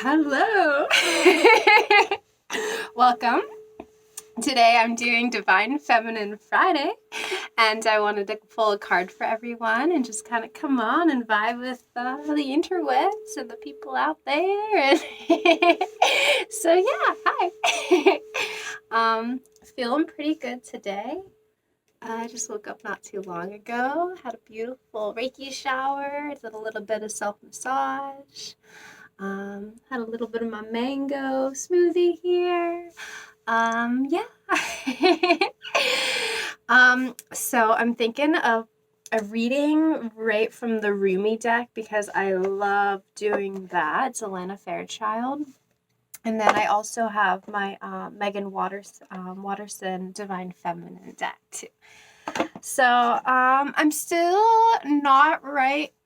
Hello. Welcome. Today I'm doing Divine Feminine Friday, and I wanted to pull a card for everyone and just kind of come on and vibe with the interwebs and the people out there. And so yeah, hi. Feeling pretty good today. I just woke up not too long ago, had a beautiful Reiki shower, did a little bit of self-massage. Had a little bit of my mango smoothie here. Yeah. So I'm thinking of a reading right from the Rumi deck because I love doing that. It's Alana Fairchild. And then I also have my Meggan Watterson Divine Feminine deck too. So I'm still not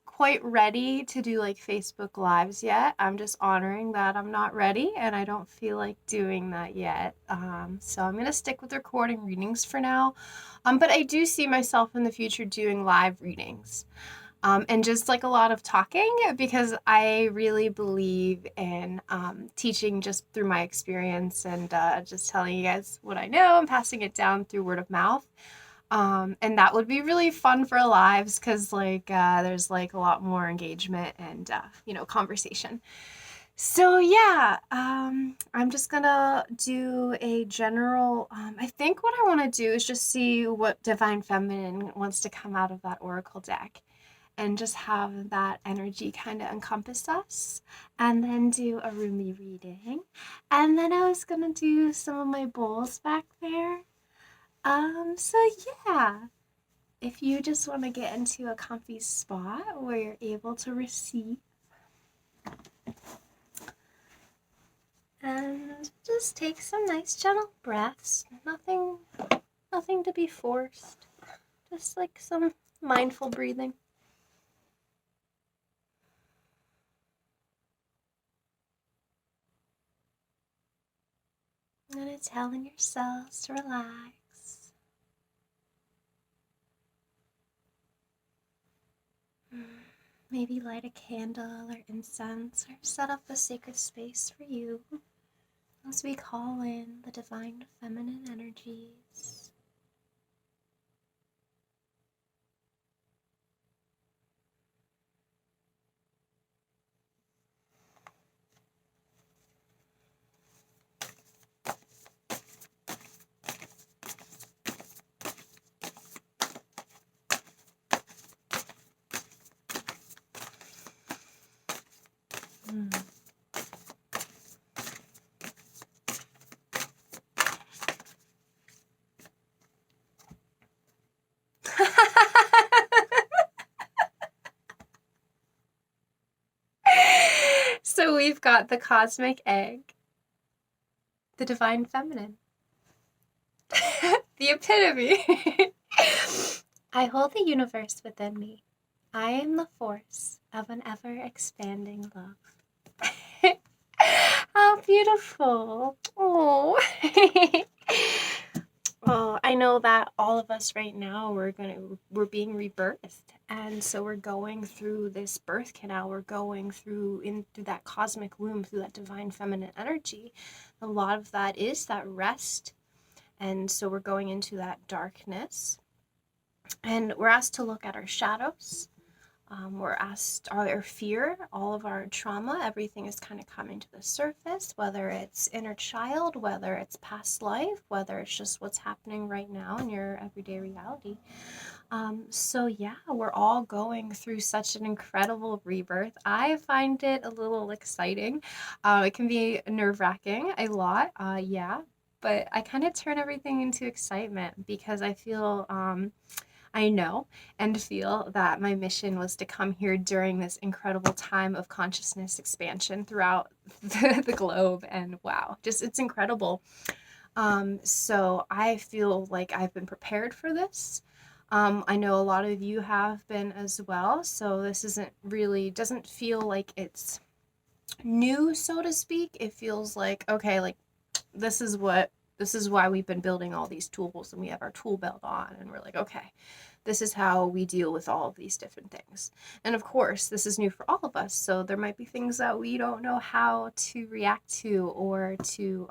quite ready to do like Facebook Lives yet. I'm just honoring that I'm not ready and I don't feel like doing that yet. So I'm gonna stick with recording readings for now. But I do see myself in the future doing live readings. And just like a lot of talking, because I really believe in teaching just through my experience and just telling you guys what I know and passing it down through word of mouth. And that would be really fun for lives because there's like a lot more engagement and conversation. So yeah, I'm just gonna do a general. I think what I want to do is just see what Divine Feminine wants to come out of that Oracle deck and just have that energy kind of encompass us, and then do a Rumi reading. And then I was gonna do some of my bowls back there. So yeah, if you just want to get into a comfy spot where you're able to receive, and just take some nice gentle breaths. Nothing to be forced. Just like some mindful breathing. And it's telling yourselves to relax. Maybe light a candle or incense or set up a sacred space for you as we call in the divine feminine energies. So we've got the cosmic egg, the divine feminine, the epitome. I hold the universe within me. I am the force of an ever-expanding love. How beautiful. Oh. Well, I know that all of us right now, we're being rebirthed. And so we're going through this birth canal. We're going through that cosmic womb, through that divine feminine energy. A lot of that is that rest. And so we're going into that darkness. And we're asked to look at our shadows. We're asked our fear, all of our trauma, everything is kind of coming to the surface, whether it's inner child, whether it's past life, whether it's just what's happening right now in your everyday reality. So yeah, we're all going through such an incredible rebirth. I find it a little exciting. It can be nerve-wracking a lot, yeah, but I kind of turn everything into excitement because I know and feel that my mission was to come here during this incredible time of consciousness expansion throughout the globe. And wow, just it's incredible. So I feel like I've been prepared for this. I know a lot of you have been as well. So this doesn't feel like it's new, so to speak. It feels like, okay, like this is what This is why we've been building all these tools, and we have our tool belt on, and we're like, okay, this is how we deal with all of these different things. And of course, this is new for all of us, so there might be things that we don't know how to react to or to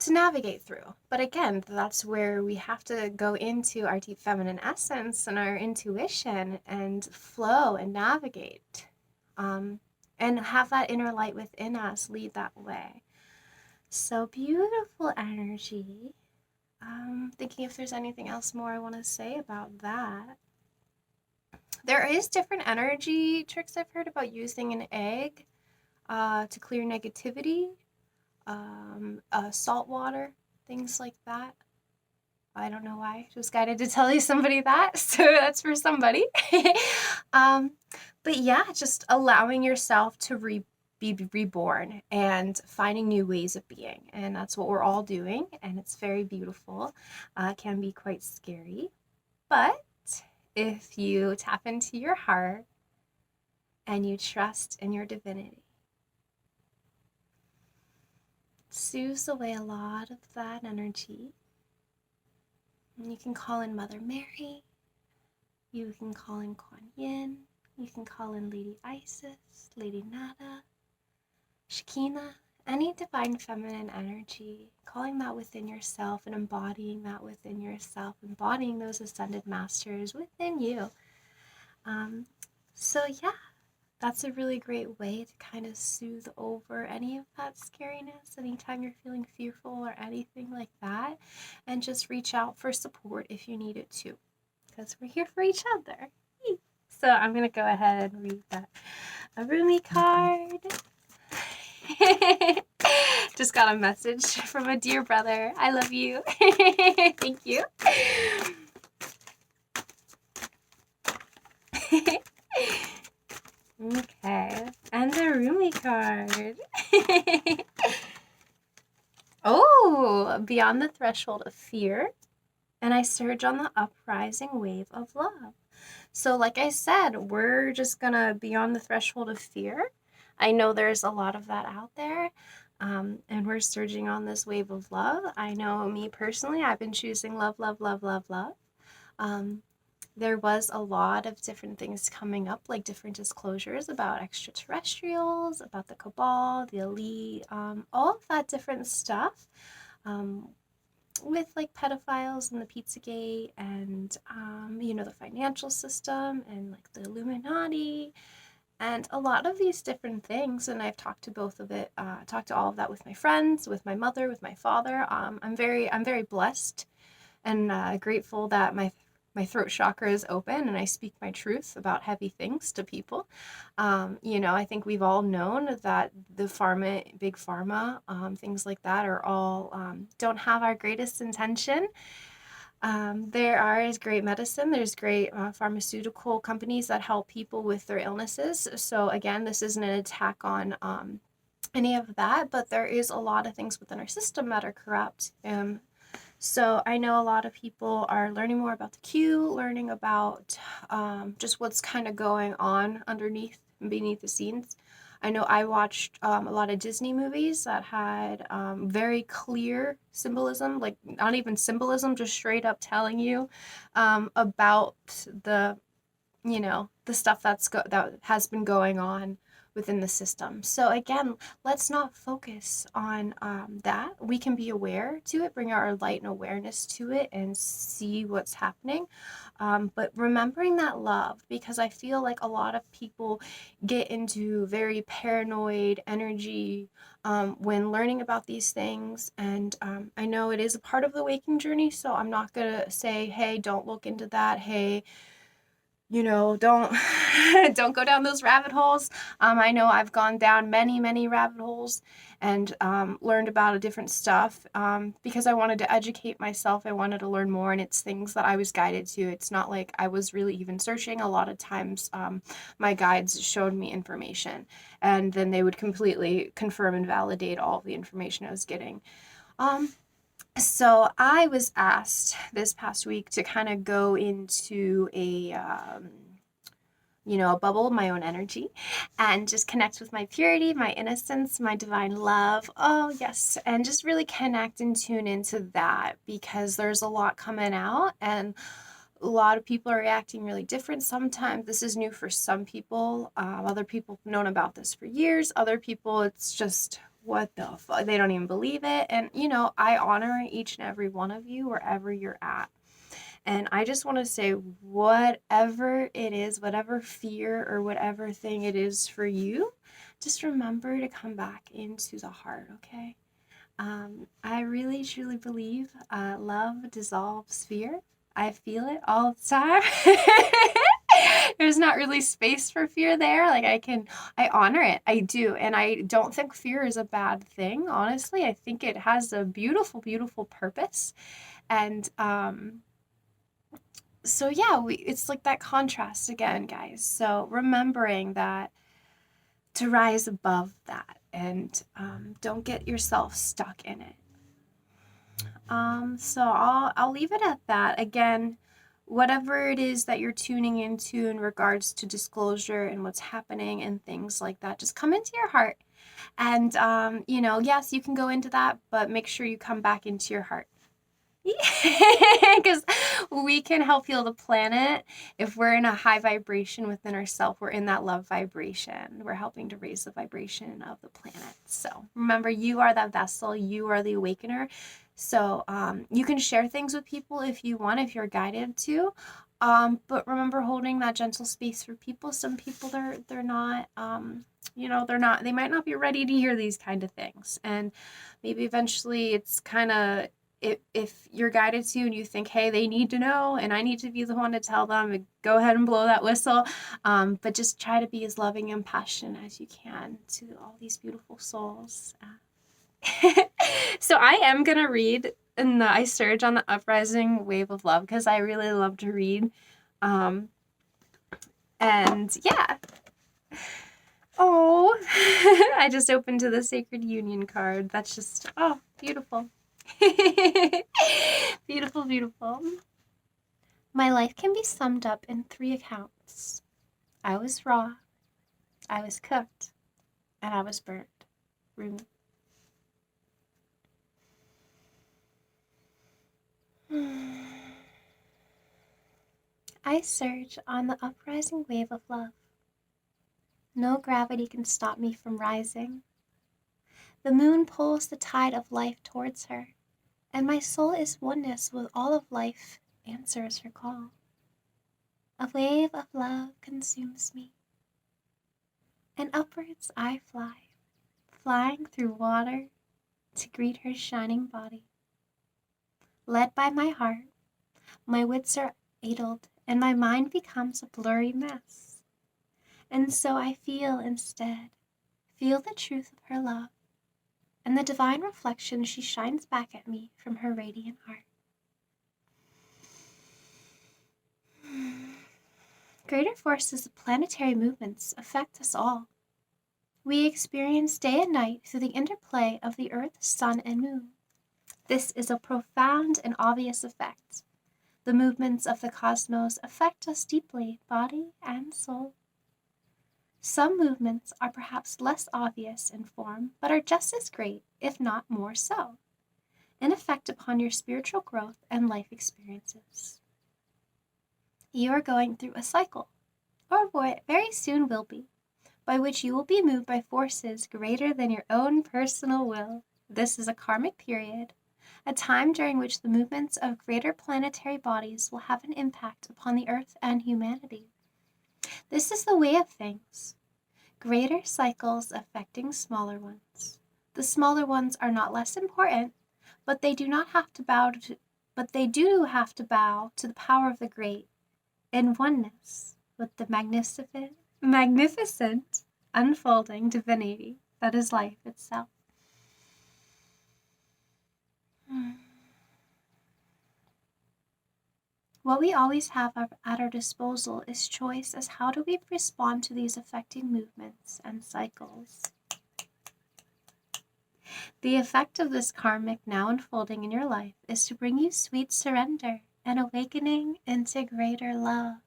navigate through. But again, that's where we have to go into our deep feminine essence and our intuition and flow and navigate, and have that inner light within us lead that way. So beautiful energy. Thinking if there's anything else more I want to say about that. There is different energy tricks I've heard about using an egg to clear negativity, salt water, things like that. I don't know why. I was guided to tell you somebody that, so that's for somebody. But yeah, just allowing yourself to be reborn and finding new ways of being. And that's what we're all doing, and it's very beautiful. It can be quite scary. But if you tap into your heart and you trust in your divinity, soothes away a lot of that energy. And you can call in Mother Mary, you can call in Kuan Yin, you can call in Lady Isis, Lady Nada, Shekinah, any divine feminine energy, calling that within yourself and embodying that within yourself, embodying those ascended masters within you. So yeah, that's a really great way to kind of soothe over any of that scariness anytime you're feeling fearful or anything like that, and just reach out for support if you need it too, because we're here for each other. So I'm going to go ahead and read that Rumi card. Just got a message from a dear brother. I love you. Thank you. Okay, and the Rumi card. Oh, beyond the threshold of fear, and I surge on the uprising wave of love. So like I said, we're just gonna be on the threshold of fear. I know there's a lot of that out there, and we're surging on this wave of love. I know me personally, I've been choosing love, love, love, love, love. There was a lot of different things coming up, like different disclosures about extraterrestrials, about the cabal, the elite, all of that different stuff, with like pedophiles and the Pizzagate and, the financial system and like the Illuminati and a lot of these different things. And I've talked to both of it, talked to all of that with my friends, with my mother, with my father. I'm very blessed and grateful that my throat chakra is open and I speak my truth about heavy things to people. I think we've all known that the big pharma, things like that are all, don't have our greatest intention. There is great medicine. There's great pharmaceutical companies that help people with their illnesses. So again, this isn't an attack on any of that, but there is a lot of things within our system that are corrupt. So I know a lot of people are learning more about the Q, learning about just what's kind of going on underneath and beneath the scenes. I know I watched a lot of Disney movies that had very clear symbolism, like not even symbolism, just straight up telling you about the stuff that has been going on within the system. So again, let's not focus on that. We can be aware to it, bring our light and awareness to it and see what's happening. But remembering that love, because I feel like a lot of people get into very paranoid energy when learning about these things. And I know it is a part of the waking journey, so I'm not gonna say, hey, don't look into that. Hey, don't don't go down those rabbit holes. I know I've gone down many rabbit holes and learned about different stuff because I wanted to educate myself. I wanted to learn more, and it's things that I was guided to. It's not like I was really even searching. A lot of times my guides showed me information, and then they would completely confirm and validate all the information I was getting. So I was asked this past week to kind of go into a a bubble of my own energy and just connect with my purity, my innocence, my divine love. Oh, yes. And just really connect and tune into that, because there's a lot coming out and a lot of people are reacting really different. Sometimes this is new for some people. Other people have known about this for years. Other people, it's just, what the fuck? They don't even believe it. And, I honor each and every one of you wherever you're at. And I just want to say, whatever it is, whatever fear or whatever thing it is for you, just remember to come back into the heart, okay? I really, truly believe love dissolves fear. I feel it all the time. There's not really space for fear there. Like, I honor it. I do. And I don't think fear is a bad thing, honestly. I think it has a beautiful, beautiful purpose. And, so yeah, it's like that contrast again, guys. So remembering that, to rise above that, and don't get yourself stuck in it. So I'll leave it at that. Again, whatever it is that you're tuning into in regards to disclosure and what's happening and things like that, just come into your heart. And yes, you can go into that, but make sure you come back into your heart. Because we can help heal the planet if we're in a high vibration within ourselves. We're in that love vibration. We're helping to raise the vibration of the planet. So remember, you are that vessel. You are the awakener. So you can share things with people if you want, if you're guided to. But remember, holding that gentle space for people. Some people, they're not, they might not be ready to hear these kind of things. And maybe eventually it's kind of, if you're guided to and you think, hey, they need to know and I need to be the one to tell them, go ahead and blow that whistle. But just try to be as loving and passionate as you can to all these beautiful souls. So I am going to read, and I surge on the uprising wave of love because I really love to read. And yeah. Oh, I just opened to the Sacred Union card. That's just, beautiful. Beautiful, beautiful. My life can be summed up in 3 accounts. I was raw, I was cooked, and I was burnt. Rumi. I surge on the uprising wave of love. No gravity can stop me from rising. The moon pulls the tide of life towards her, and my soul is oneness with all of life, answers her call. A wave of love consumes me, and upwards I fly, flying through water to greet her shining body. Led by my heart, my wits are addled, and my mind becomes a blurry mess. And so I feel instead, feel the truth of her love, and the divine reflection she shines back at me from her radiant heart. Greater forces of planetary movements affect us all. We experience day and night through the interplay of the earth, sun, and moon. This is a profound and obvious effect. The movements of the cosmos affect us deeply, body and soul. Some movements are perhaps less obvious in form, but are just as great, if not more so, in effect upon your spiritual growth and life experiences. You are going through a cycle, or very soon will be, by which you will be moved by forces greater than your own personal will. This is a karmic period, a time during which the movements of greater planetary bodies will have an impact upon the earth and humanity. This is the way of things. Greater cycles affecting smaller ones. The smaller ones are not less important, but they do have to bow to the power of the great, in oneness with the magnificent unfolding divinity that is life itself. What we always have at our disposal is choice as how do we respond to these affecting movements and cycles. The effect of this karmic now unfolding in your life is to bring you sweet surrender and awakening into greater love.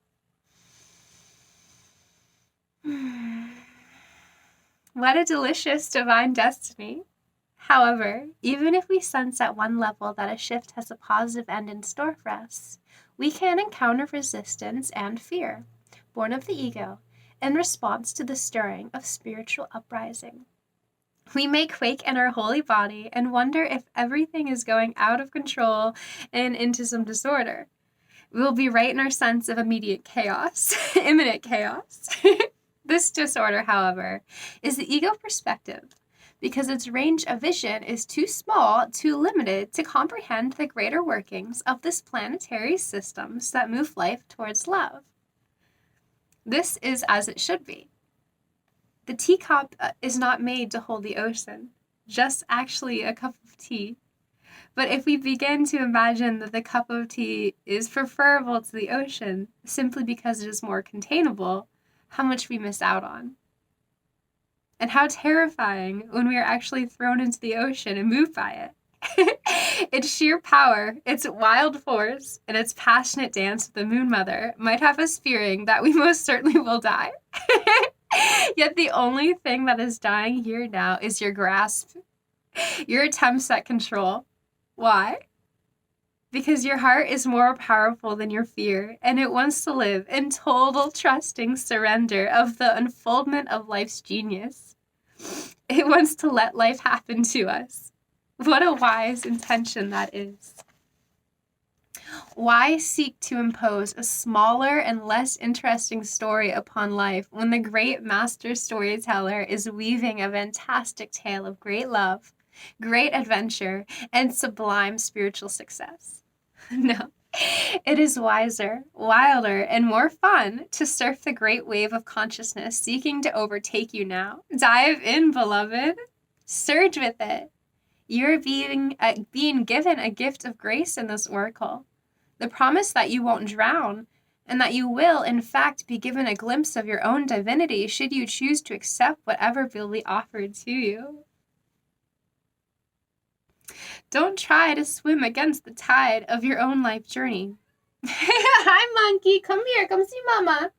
What a delicious divine destiny. However, even if we sense at one level that a shift has a positive end in store for us, we can encounter resistance and fear, born of the ego, in response to the stirring of spiritual uprising. We may quake in our holy body and wonder if everything is going out of control and into some disorder. We will be right in our sense of immediate chaos, imminent chaos. This disorder, however, is the ego perspective, because its range of vision is too small, too limited to comprehend the greater workings of this planetary systems that move life towards love. This is as it should be. The teacup is not made to hold the ocean, just actually a cup of tea. But if we begin to imagine that the cup of tea is preferable to the ocean simply because it is more containable, how much we miss out on. And how terrifying when we are actually thrown into the ocean and moved by it. Its sheer power, its wild force, and its passionate dance with the Moon Mother might have us fearing that we most certainly will die. Yet the only thing that is dying here now is your grasp, your attempts at control. Why? Because your heart is more powerful than your fear, and it wants to live in total trusting surrender of the unfoldment of life's genius. It wants to let life happen to us. What a wise intention that is. Why seek to impose a smaller and less interesting story upon life when the great master storyteller is weaving a fantastic tale of great love, great adventure, and sublime spiritual success? No, it is wiser, wilder, and more fun to surf the great wave of consciousness seeking to overtake you now. Dive in, beloved. Surge with it. You're being given a gift of grace in this oracle. The promise that you won't drown, and that you will, in fact, be given a glimpse of your own divinity should you choose to accept whatever will be offered to you. Don't try to swim against the tide of your own life journey. Hi, monkey. Come here. Come see mama.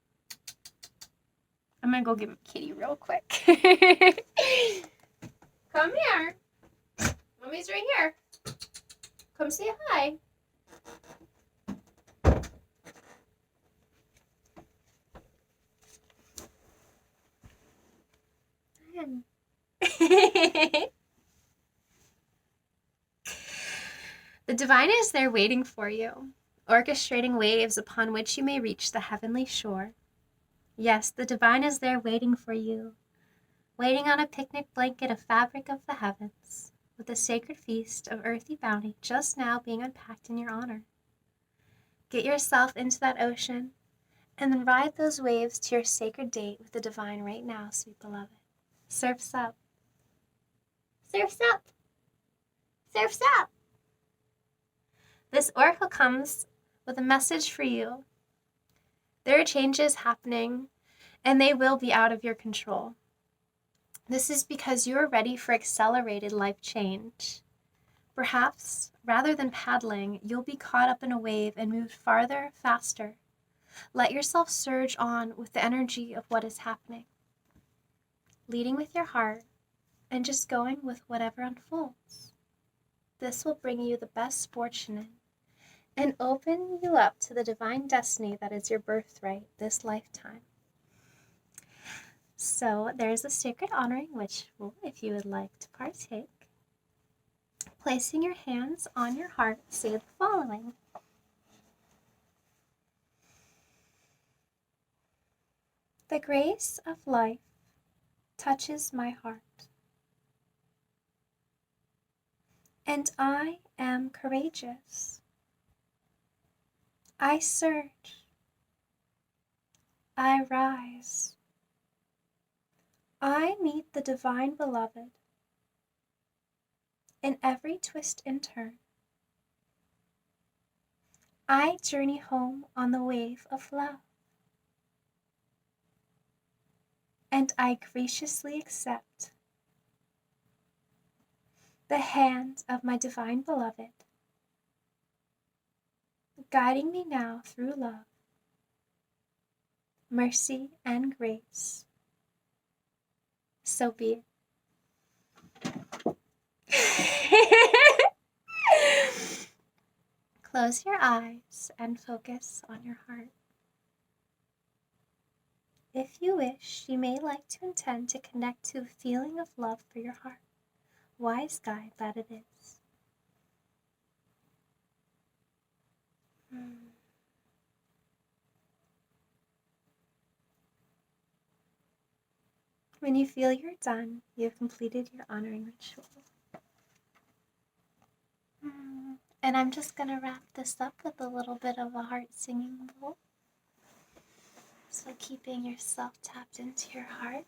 I'm going to go get my kitty real quick. Come here. Mommy's right here. Come say hi. The divine is there waiting for you, orchestrating waves upon which you may reach the heavenly shore. Yes, the divine is there waiting for you, waiting on a picnic blanket of fabric of the heavens, with a sacred feast of earthy bounty just now being unpacked in your honor. Get yourself into that ocean, and then ride those waves to your sacred date with the divine right now, sweet beloved. Surf's up. Surf's up. Surf's up. This oracle comes with a message for you. There are changes happening, and they will be out of your control. This is because you are ready for accelerated life change. Perhaps, rather than paddling, you'll be caught up in a wave and moved farther, faster. Let yourself surge on with the energy of what is happening, leading with your heart and just going with whatever unfolds. This will bring you the best fortune and open you up to the divine destiny that is your birthright this lifetime. So there's a sacred honoring ritual if you would like to partake. Placing your hands on your heart, say the following. The grace of life touches my heart, and I am courageous. I surge. I rise. I meet the divine beloved in every twist and turn. I journey home on the wave of love, and I graciously accept the hand of my divine beloved, guiding me now through love, mercy, and grace So be it. Close your eyes and focus on your heart. If you wish, you may like to intend to connect to a feeling of love for your heart, wise guide that it is. When you feel you're done, you have completed your honoring ritual. And I'm just going to wrap this up with a little bit of a heart singing bowl. So keeping yourself tapped into your heart.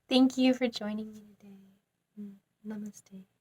Thank you for joining me today. Namaste.